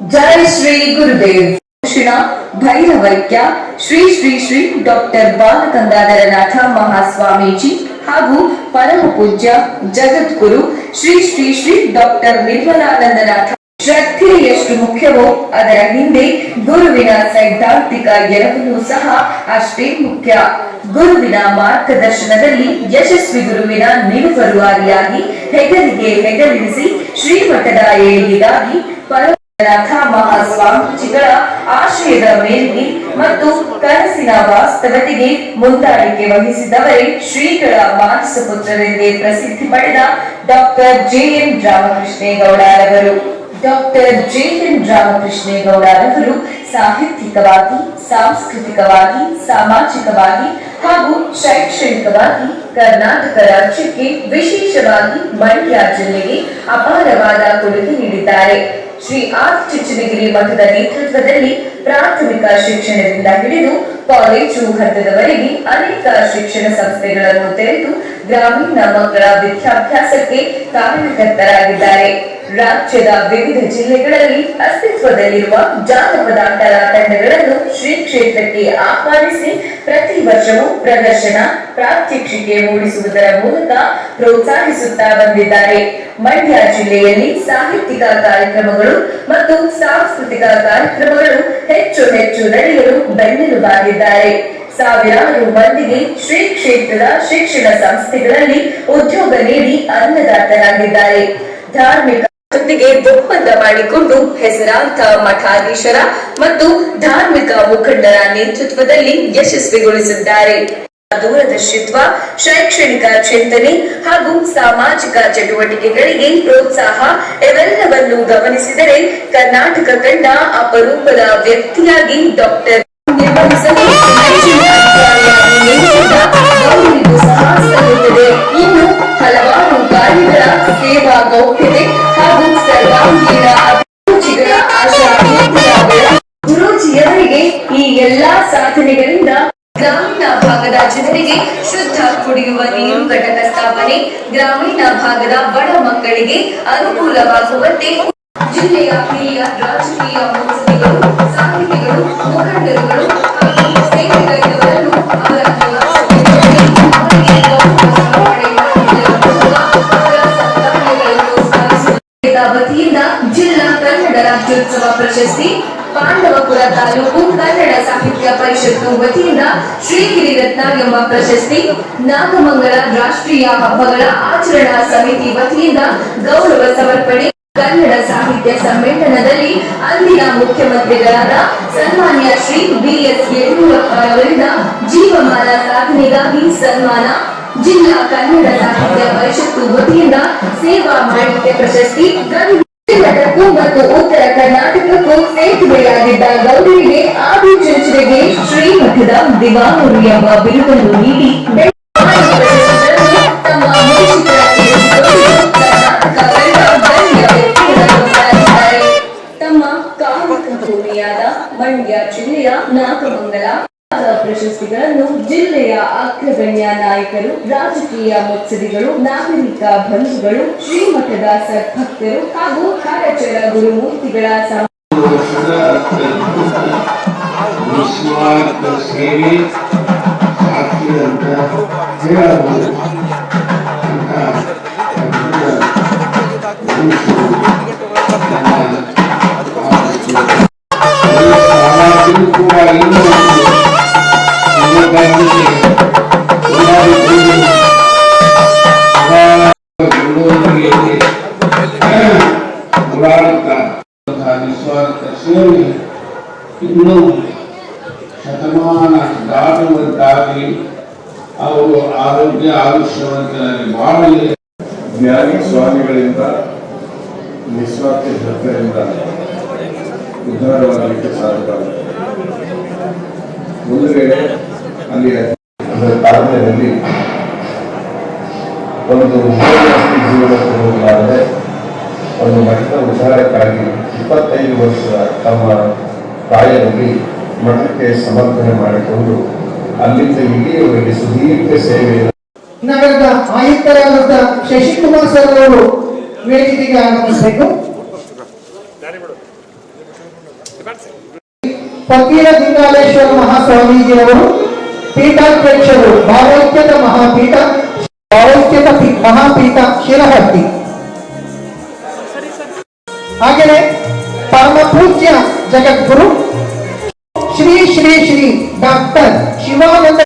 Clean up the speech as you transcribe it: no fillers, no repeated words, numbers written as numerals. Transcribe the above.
जय श्री गुरुदेव श्रीणा भैरवैक्य श्री श्री श्री डॉक्टर बालगंगाधरनाथ महास्वामीजी ಹಾಗೂ ಪರಮ ಪೂಜ್ಯ ಜಗದ್ಗುರು ಶ್ರೀ ಶ್ರೀ ಶ್ರೀ ಡಾಕ್ಟರ್ ನಿರ್ಮಲಾನಂದನಾಥ ಶ್ರದ್ಧೆ ಎಷ್ಟು ಮುಖ್ಯವೋ ಅದರ ಹಿಂದೆ ಗುರುವಿನ ಸೈದ್ಧಾಂತಿಕ ಎರವಲು ಸಹ ಅಷ್ಟೇ ಮುಖ್ಯ. ಗುರುವಿನ ಮಾರ್ಗದರ್ಶನದಲ್ಲಿ ಯಶಸ್ವಿ ಗುರುವಿನ ನಿಲುವರುವಾರಿಯಾಗಿ ಹೆಗಲಿಗೆ ಹೆಗಲಿರಿಸಿ ಶ್ರೀಮಠದ ಏಳಿಗೆಗಾಗಿ ನಾಥ ಮಹಾಸ್ವಾಮೀಜಿಗಳ ಆಶಯದ ಮೇರೆಗೆ ಮತ್ತು ಕನಸಿನ ವಾಸ್ತವತೆಗೆ ಮುಂದಾಳಿಕೆ ವಹಿಸಿದವರೇ ಶ್ರೀಗಳ ಮಾನಸ ಪುತ್ರರೆಂದೇ ಪ್ರಸಿದ್ಧಿ ಪಡೆದ ಡಾಕ್ಟರ್ ಜೆ.ಎನ್. ರಾಮಕೃಷ್ಣೇಗೌಡರವರು. Doctor J. ರಾಮಕೃಷ್ಣೇಗೌಡರವರು ಸಾಹಿತ್ಯಿಕವಾಗಿ, ಸಾಂಸ್ಕೃತಿಕವಾಗಿ, ಸಾಮಾಜಿಕವಾಗಿ ಹಾಗೂ ಶೈಕ್ಷಣಿಕವಾಗಿ ಕರ್ನಾಟಕ ರಾಜ್ಯಕ್ಕೆ, ವಿಶೇಷವಾಗಿ ಮಂಡ್ಯ ಜಿಲ್ಲೆಗೆ ಅಪಾರವಾದ ಕೊಡುಗೆ ನೀಡಿದ್ದಾರೆ. ಶ್ರೀ ಆದಿಚುಂಚನಗಿರಿ ಮಠದ ನೇತೃತ್ವದಲ್ಲಿ ಪ್ರಾಥಮಿಕ ಶಿಕ್ಷಣದಿಂದ ಹಿಡಿದು ಕಾಲೇಜು ಹಂತದವರೆಗೆ ಅನೇಕ ಶಿಕ್ಷಣ ಸಂಸ್ಥೆಗಳನ್ನು ತೆರೆದು ಗ್ರಾಮೀಣ ಮಕ್ಕಳ ವಿದ್ಯಾಭ್ಯಾಸಕ್ಕೆ ಕಾರಣಕರ್ತರಾಗಿದ್ದಾರೆ. ರಾಜ್ಯದ ವಿವಿಧ ಜಿಲ್ಲೆಗಳಲ್ಲಿ ಅಸ್ತಿತ್ವದಲ್ಲಿರುವ ಜಾನಪದಾಟರ ತಂಡಗಳನ್ನು ಶ್ರೀ ಕ್ಷೇತ್ರಕ್ಕೆ ಆಹ್ವಾನಿಸಿ ಪ್ರತಿ ವರ್ಷವೂ ಪ್ರದರ್ಶನ, ಪ್ರಾತ್ಯಕ್ಷಿಕೆ ಮೂಡಿಸುವುದರ ಮೂಲಕ ಪ್ರೋತ್ಸಾಹಿಸುತ್ತಾ ಬಂದಿದ್ದಾರೆ. ಮಂಡ್ಯ ಜಿಲ್ಲೆಯಲ್ಲಿ ಸಾಹಿತ್ಯಿಕ ಕಾರ್ಯಕ್ರಮಗಳು ಮತ್ತು ಸಾಂಸ್ಕೃತಿಕ ಕಾರ್ಯಕ್ರಮಗಳು ಹೆಚ್ಚು ಹೆಚ್ಚು ನಡೆಯಲು ಬೆನ್ನೆಲುಬಾಗಿದ್ದಾರೆ. ಸಾವಿರಾರು ಮಂದಿಗೆ ಶ್ರೀ ಕ್ಷೇತ್ರದ ಶಿಕ್ಷಣ ಸಂಸ್ಥೆಗಳಲ್ಲಿ ಉದ್ಯೋಗ ನೀಡಿ ಅನ್ನದಾತರಾಗಿದ್ದಾರೆ. ಧಾರ್ಮಿಕ ಜೊತೆಗೆ ಒಪ್ಪಂದ ಮಾಡಿಕೊಂಡು ಹೆಸರಾಂತ ಮಠಾಧೀಶರ ಮತ್ತು ಧಾರ್ಮಿಕ ಮುಖಂಡರ ನೇತೃತ್ವದಲ್ಲಿ ಯಶಸ್ವಿಗೊಳಿಸಿದ್ದಾರೆ. ದೂರದರ್ಶಿತ್ವ, ಶೈಕ್ಷಣಿಕ ಚಿಂತನೆ ಹಾಗೂ ಸಾಮಾಜಿಕ ಚಟುವಟಿಕೆಗಳಿಗೆ ಪ್ರೋತ್ಸಾಹ ಇವೆಲ್ಲವನ್ನು ಗಮನಿಸಿದರೆ ಕರ್ನಾಟಕ ಕಂಡ ಅಪರೂಪದ ವ್ಯಕ್ತಿಯಾಗಿ ಡಾಕ್ಟರ್ ನಿರ್ವಹಿಸಲು ಇನ್ನು ಹಲವಾರು ಕಾರ್ಯಗಳ ಸೇವಾ ಗೌಪ್ಯತೆ ಹಾಗೂ ಸರ್ವಾಂಗೀಣ ಅಭಿರುಚಿಗಳ ಗುರೂಜಿಯವರಿಗೆ ಈ ಎಲ್ಲಾ ಸಾಧನೆಗಳಿಂದ ಗ್ರಾಮೀಣ ಭಾಗದ ಜನರಿಗೆ ಶುದ್ಧ ಕುಡಿಯುವ ನೀರು ಘಟಕ ಸ್ಥಾಪನೆ, ಗ್ರಾಮೀಣ ಭಾಗದ ಬಡ ಮಕ್ಕಳಿಗೆ ಅನುಕೂಲವಾಗುವಂತೆ ಜಿಲ್ಲೆಯ ಹಿರಿಯ ರಾಜಕೀಯ ಮುತ್ಸದ್ದಿಗಳು, ಸಾಹಿತಿಗಳು, ಮುಖಂಡರುಗಳು ಹಾಗೂ ಸೇವೆಗಳಿರುವವರನ್ನು ಅವರ ವತಿಯಿಂದ ಜಿಲ್ಲಾ ಕನ್ನಡ ರಾಜ್ಯೋತ್ಸವ ಪ್ರಶಸ್ತಿ, ಪಾಂಡವಪುರ ತಾಲೂಕು ಕನ್ನಡ ಸಾಹಿತ್ಯ ಪರಿಷತ್ತು ವತಿಯಿಂದ ಶ್ರೀಗಿರಿ ರತ್ನ ಎಂಬ ಪ್ರಶಸ್ತಿ, ನಾಗಮಂಗಲ ರಾಷ್ಟ್ರೀಯ ಹಬ್ಬಗಳ ಆಚರಣಾ ಸಮಿತಿ ವತಿಯಿಂದ ಗೌರವ ಸಮರ್ಪಣೆ, ಕನ್ನಡ ಸಾಹಿತ್ಯ ಸಮ್ಮೇಳನದಲ್ಲಿ ಅಂದಿನ ಮುಖ್ಯಮಂತ್ರಿಗಳಾದ ಸನ್ಮಾನ್ಯ ಶ್ರೀ ಬಿ.ಎಸ್. ಯಡಿಯೂರಪ್ಪ ಅವರಿಂದ ಜೀವಮಾನ ಸಾಧನೆಗಾಗಿ ಸನ್ಮಾನ, ಜಿಲ್ಲಾ ಕನ್ನಡ ಸಾಹಿತ್ಯ ಪರಿಷತ್ತು ವತಿಯಿಂದ ಸೇವಾ ಮಾಡಿಕೆ ಪ್ರಶಸ್ತಿ, ಕರ್ನಾಟಕಕ್ಕೂ ಮತ್ತು ಉತ್ತರ ಕರ್ನಾಟಕಕ್ಕೂ ಸೇತುವೆಯಾಗಿದ್ದ ಗೌಡರಿಗೆ ಆದಿಚುಂಚನಗಿರಿ ಶ್ರೀಮಠದ ದಿವಾನರು ಎಂಬ ಬಿರುದನ್ನು ನೀಡಿ ತಮ್ಮ ಕಾಮಿಕ ಭೂಮಿಯಾದ ಮಂಡ್ಯ ಜಿಲ್ಲೆಯ ನಾಗಮಂಗಲ ಪ್ರಶಸ್ತಿಗಳನ್ನು ಜಿಲ್ಲೆಯ ಅಗ್ರಗಣ್ಯ ನಾಯಕರು, ರಾಜಕೀಯ ಮುತ್ಸದಿಗಳು, ನಾಗರಿಕ ಬಂಧುಗಳು, ಶ್ರೀಮಠದ ಸದ್ಭಕ್ತರು ಹಾಗೂ ಕರಚರ ಗುರುಮೂರ್ತಿಗಳ ಇನ್ನೂ ಶತಮಾನ ದಾಟುವಂತಾಗಿ ಅವರು ಆರೋಗ್ಯ ಆಯುಷ್ಯವಂತರಾಗಿ ಮಾಡಲಿ. ಜ್ಞಾನಿ ಸ್ವಾಮಿಗಳಿಂದ ನಿಸ್ವಾರ್ಥ ಭಕ್ತರಿಂದ ಉದ್ಧಾರವಾಗಲಿಕ್ಕೆ ಸಾಧ್ಯವಾಗಿದೆ. ಒಂದು ವೇಳೆ ಅಲ್ಲಿ ತಾಳ್ಮೆಯಲ್ಲಿ ಒಂದು ಜೀವನ ಕೊಡುವುದಾದರೆ ಒಂದು ಮಠದ ಉದ್ಧಾರಕ್ಕಾಗಿ 25 ವರ್ಷ ತಮ್ಮ ತಾಯಿಯಲ್ಲಿ ಮಠಕ್ಕೆ ಸಮರ್ಪಣೆ ಮಾಡಿಕೊಂಡು ಅಲ್ಲಿಂದ ಇಲ್ಲಿಯವರೆಗೆ ಸುದೀರ್ಘ ಸೇವೆ. ನಗರದ ಆಯುಕ್ತರಾದ ಶಶಿಕುಮಾರ್ ಸರ್ ಅವರು ವೇದಿಕೆಗೆ ಆಗಮಿಸಬೇಕು. ಫಕೀರ ಲಿಂಗಾಲೇಶ್ವರ ಮಹಾಸ್ವಾಮೀಜಿಯವರು, ಪೀಠಾಧ್ಯಕ್ಷರು ಭಾವೈಕ್ಯದ ಮಹಾಪೀಠ ಶಿರಹಟ್ಟಿ. ಹಾಗೆಯೇ ಪರಮ ಪೂಜ್ಯ ಜಗದ್ಗುರು ಶ್ರೀ ಶ್ರೀ ಶ್ರೀ ಡಾಕ್ಟರ್ ಶಿವಾನಂದ